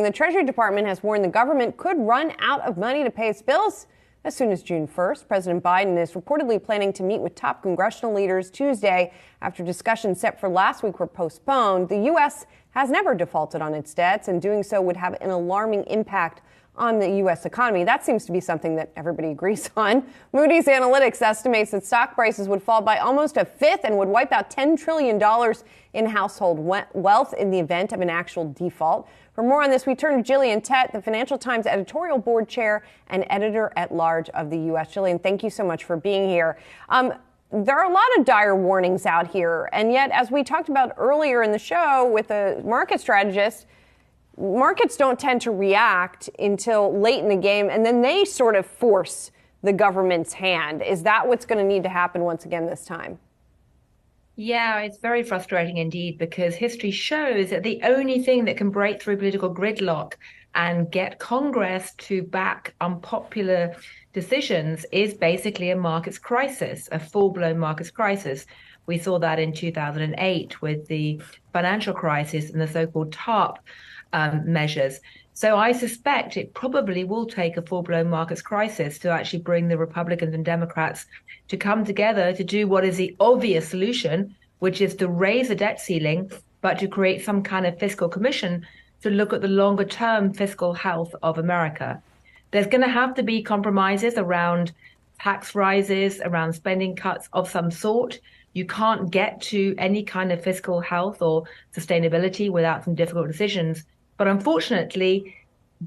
The Treasury Department has warned the government could run out of money to pay its bills as soon as June 1st. President Biden is reportedly planning to meet with top congressional leaders Tuesday after discussions set for last week were postponed. The U.S. has never defaulted on its debts, and doing so would have an alarming impact on the U.S. economy. That seems to be something that everybody agrees on. Moody's Analytics estimates that stock prices would fall by almost a fifth and would wipe out $10 trillion in household wealth in the event of an actual default. For more on this, we turn to Gillian Tett, the Financial Times editorial board chair and editor-at-large of the U.S. Gillian, thank you so much for being here. There are a lot of dire warnings out here, and yet, as we talked about earlier in the show with a market strategist, markets don't tend to react until late in the game, and then they sort of force the government's hand. Is that what's going to need to happen once again this time? Yeah, it's very frustrating indeed, because history shows that the only thing that can break through political gridlock and get Congress to back unpopular decisions is basically a markets crisis, a full-blown markets crisis. We saw that in 2008 with the financial crisis and the so-called TARP measures. So I suspect it probably will take a full-blown markets crisis to actually bring the Republicans and Democrats to come together to do what is the obvious solution, which is to raise the debt ceiling, but to create some kind of fiscal commission to look at the longer-term fiscal health of America. There's going to have to be compromises around tax rises, around spending cuts of some sort. You can't get to any kind of fiscal health or sustainability without some difficult decisions. But unfortunately,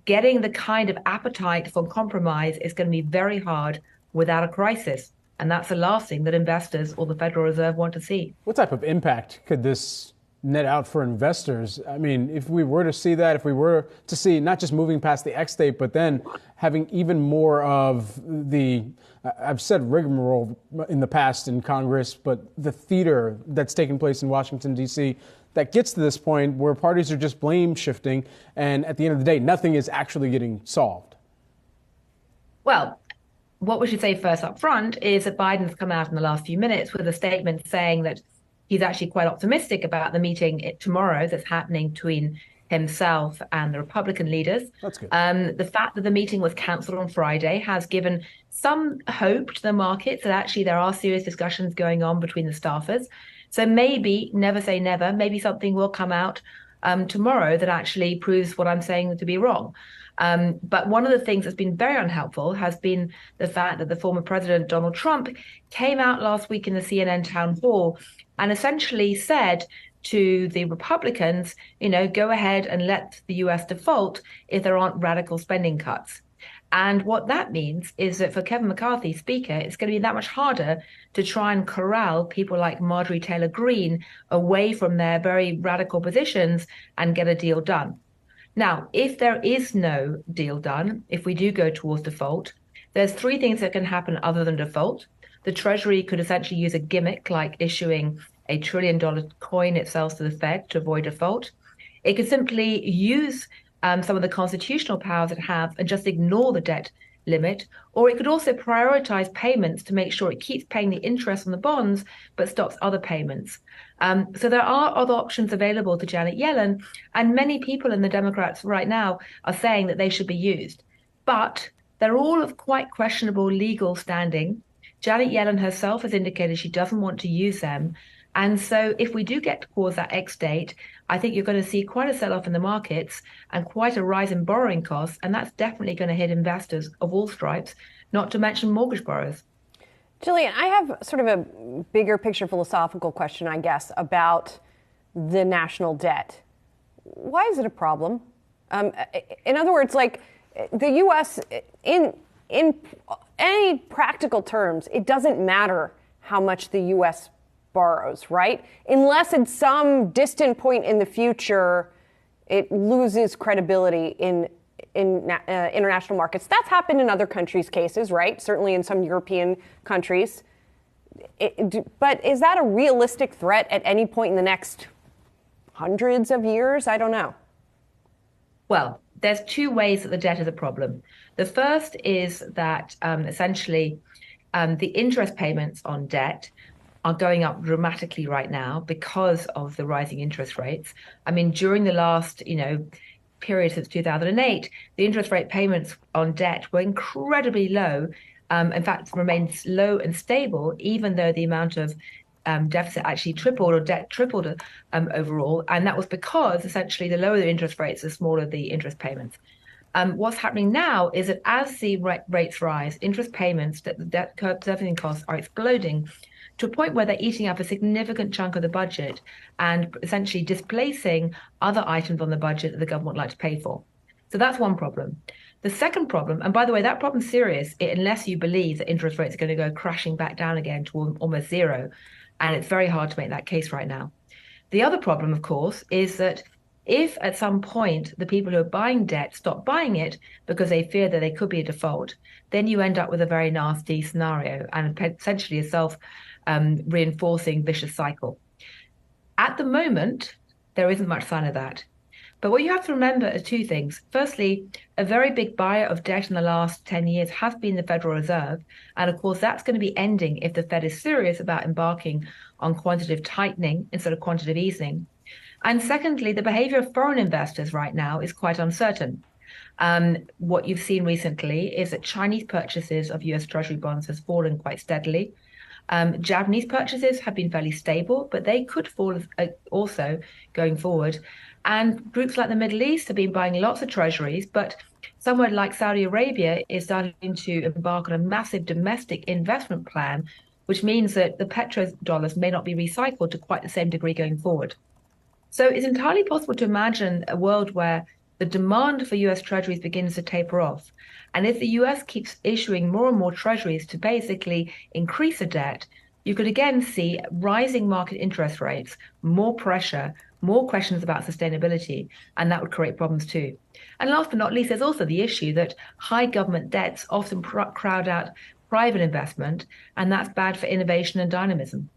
getting the kind of appetite for compromise is going to be very hard without a crisis. And that's the last thing that investors or the Federal Reserve want to see. What type of impact could this net out for investors? I mean, if we were to see that, if we were to see not just moving past the X date, but then having even more of the, I've said rigmarole in the past in Congress, but the theater that's taking place in Washington, D.C., that gets to this point where parties are just blame shifting, and at the end of the day, nothing is actually getting solved. Well, what we should say first up front is that Biden's come out in the last few minutes with a statement saying that he's actually quite optimistic about the meeting tomorrow that's happening between himself and the Republican leaders. That's good. The fact that the meeting was cancelled on Friday has given some hope to the markets that actually there are serious discussions going on between the staffers. So maybe, never say never, maybe something will come out tomorrow that actually proves what I'm saying to be wrong. But one of the things that's been very unhelpful has been the fact that the former president, Donald Trump, came out last week in the CNN town hall and essentially said to the Republicans, go ahead and let the US default if there aren't radical spending cuts. And what that means is that for Kevin McCarthy, Speaker, it's going to be that much harder to try and corral people like Marjorie Taylor Greene away from their very radical positions and get a deal done. Now, if there is no deal done, if we do go towards default, there's three things that can happen other than default. The Treasury could essentially use a gimmick like issuing $1 trillion coin it sells to the Fed to avoid default. It could simply use some of the constitutional powers it have and just ignore the debt limit, or it could also prioritize payments to make sure it keeps paying the interest on the bonds but stops other payments. So there are other options available to Janet Yellen, and many people in the Democrats right now are saying that they should be used. But they're all of quite questionable legal standing. Janet Yellen herself has indicated she doesn't want to use them. And so if we do get towards that X date, I think you're going to see quite a sell-off in the markets and quite a rise in borrowing costs. And that's definitely going to hit investors of all stripes, not to mention mortgage borrowers. Gillian, I have sort of a bigger picture philosophical question, I guess, about the national debt. Why is it a problem? In other words, like the U.S., in any practical terms, it doesn't matter how much the U.S. borrows, right? Unless at some distant point in the future, it loses credibility in international markets. That's happened in other countries' cases, right? Certainly in some European countries. But is that a realistic threat at any point in the next hundreds of years? I don't know. Well, there's two ways that the debt is a problem. The first is that essentially the interest payments on debt are going up dramatically right now because of the rising interest rates. I mean, during the last, period since 2008, the interest rate payments on debt were incredibly low. In fact, remained low and stable, even though the amount of deficit actually tripled, or debt tripled overall. And that was because essentially the lower the interest rates, the smaller the interest payments. What's happening now is that as the rates rise, interest payments, the debt servicing costs are exploding to a point where they're eating up a significant chunk of the budget and essentially displacing other items on the budget that the government would like to pay for. So that's one problem. The second problem, and by the way, that problem's serious unless you believe that interest rates are going to go crashing back down again to almost zero. And it's very hard to make that case right now. The other problem, of course, is that if at some point the people who are buying debt stop buying it because they fear that they could be a default, then you end up with a very nasty scenario and essentially a self-reinforcing vicious cycle. At the moment, there isn't much sign of that. But what you have to remember are two things. Firstly, a very big buyer of debt in the last 10 years has been the Federal Reserve. And of course, that's going to be ending if the Fed is serious about embarking on quantitative tightening instead of quantitative easing. And secondly, the behavior of foreign investors right now is quite uncertain. What you've seen recently is that Chinese purchases of US Treasury bonds has fallen quite steadily. Japanese purchases have been fairly stable, but they could fall also going forward. And groups like the Middle East have been buying lots of treasuries, but somewhere like Saudi Arabia is starting to embark on a massive domestic investment plan, which means that the petrodollars may not be recycled to quite the same degree going forward. So it's entirely possible to imagine a world where the demand for US treasuries begins to taper off. And if the US keeps issuing more and more treasuries to basically increase the debt, you could again see rising market interest rates, more pressure, more questions about sustainability, and that would create problems too. And last but not least, there's also the issue that high government debts often crowd out private investment, and that's bad for innovation and dynamism.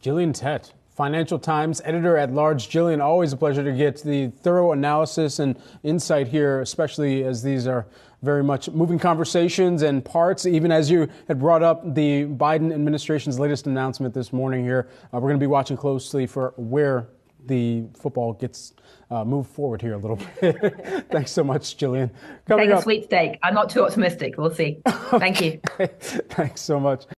Gillian Tett, Financial Times editor-at-large. Gillian, always a pleasure to get the thorough analysis and insight here, especially as these are very much moving conversations and parts, even as you had brought up the Biden administration's latest announcement this morning here. We're going to be watching closely for where the football gets moved forward here a little bit. Thanks so much, Gillian. Take a sweepstake. I'm not too optimistic. We'll see. Thank you. Thanks so much.